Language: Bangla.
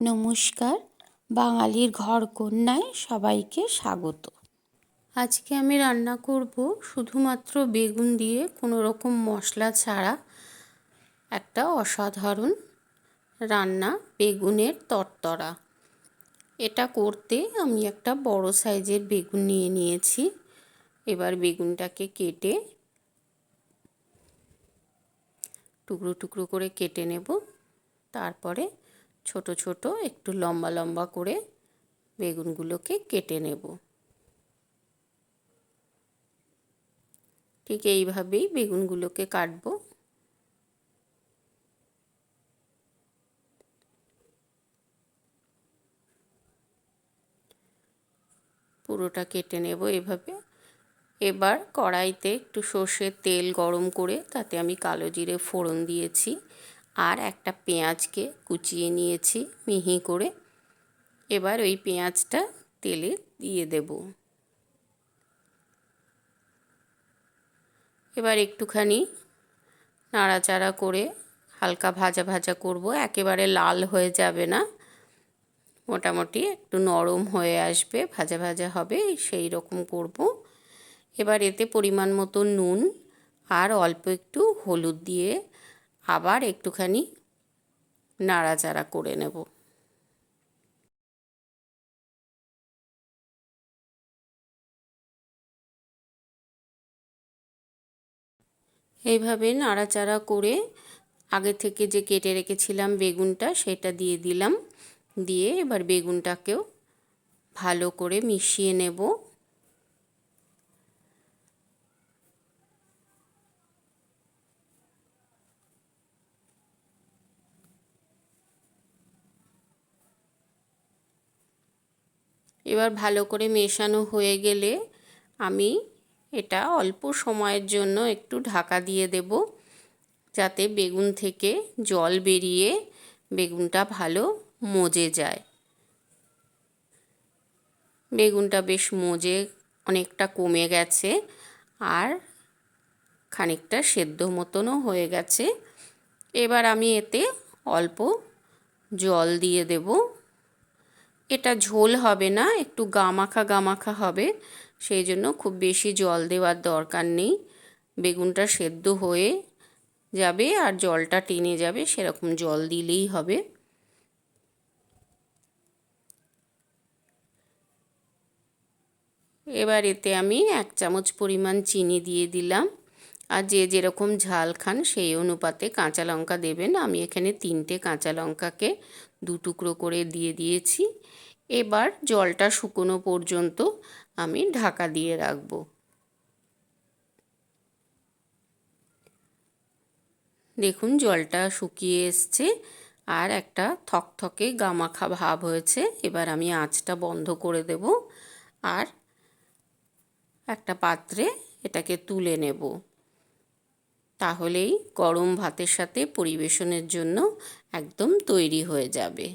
নমস্কার, বাঙালির ঘরকন্যায় সবাইকে স্বাগত। আজকে আমি রান্না করব শুধুমাত্র বেগুন দিয়ে, কোনো রকম মশলা ছাড়া একটা অসাধারণ রান্না, বেগুনের তরতরা। এটা করতে আমি একটা বড় সাইজের বেগুন নিয়ে নিয়েছি। এবার বেগুনটাকে কেটে টুকরো টুকরো করে কেটে নেব। তারপরে ছোট ছোট একটু লম্বা লম্বা করে বেগুনগুলোকে কেটে নেব। ঠিক এইভাবেই বেগুনগুলোকে কাটবো। পুরোটা কেটে নেব এভাবে। এবার কড়াইতে একটু সর্ষের তেল গরম করে তাতে আমি কালো জিরে ফোড়ন দিয়েছি, আর একটা পেঁয়াজকে কুচিয়ে নিয়েছি মিহি করে। এবার ওই পেঁয়াজটা তেলে দিয়ে দেব। এবার একটুখানি নাড়াচাড়া করে হালকা ভাজা ভাজা করব, একেবারে লাল হয়ে যাবে না, মোটামুটি একটু নরম হয়ে আসবে, ভাজা ভাজা হবে, সেই রকম করব। এবার এতে পরিমাণ মতো নুন আর অল্প একটু হলুদ দিয়ে আবার একটুখানি নাড়াচাড়া করে নেব। এইভাবে নাড়াচাড়া করে আগে থেকে যে কেটে রেখেছিলাম বেগুনটা, সেটা দিয়ে দিলাম। দিয়ে এবার বেগুনটাকেও ভালো করে মিশিয়ে নেব। এবার ভালো করে মেশানো হয়ে গেলে আমি এটা অল্প সময়ের জন্য একটু ঢাকা দিয়ে দেব, যাতে বেগুন থেকে জল বেরিয়ে বেগুনটা ভালো মজে যায়। বেগুনটা বেশ মজে অনেকটা কমে গেছে, আর খানিকটা সেদ্ধ মতনও হয়ে গেছে। এবার আমি এতে অল্প জল দিয়ে দেব। এটা ঝোল হবে না, একটু গামাখা গামাখা হবে, সেই জন্য খুব বেশি জল দেওয়ার দরকার নেই। বেগুনটা সেদ্ধ হয়ে যাবে আর জলটা টেনে যাবে, সেরকম জল দিলেই হবে। এবার এতে আমি 1 চামচ পরিমাণ চিনি দিয়ে দিলাম, আর যে যেরকম ঝাল খান সেই অনুপাতে কাঁচা লঙ্কা দেবেন। আমি এখানে 3টে কাঁচা লঙ্কাকে 2 টুকরো করে দিয়ে দিয়েছি। এবার জলটা শুকনো পর্যন্ত আমি ঢাকা দিয়ে রাখবো। দেখুন জলটা শুকিয়ে এসছে আর একটা থকথকে গামাখা ভাব হয়েছে। এবার আমি আঁচটা বন্ধ করে দেব আর একটা পাত্রে এটাকে তুলে নেব। তাহলেই গরম ভাতের সাথে পরিবেশনের জন্য একদম তৈরি হয়ে যাবে।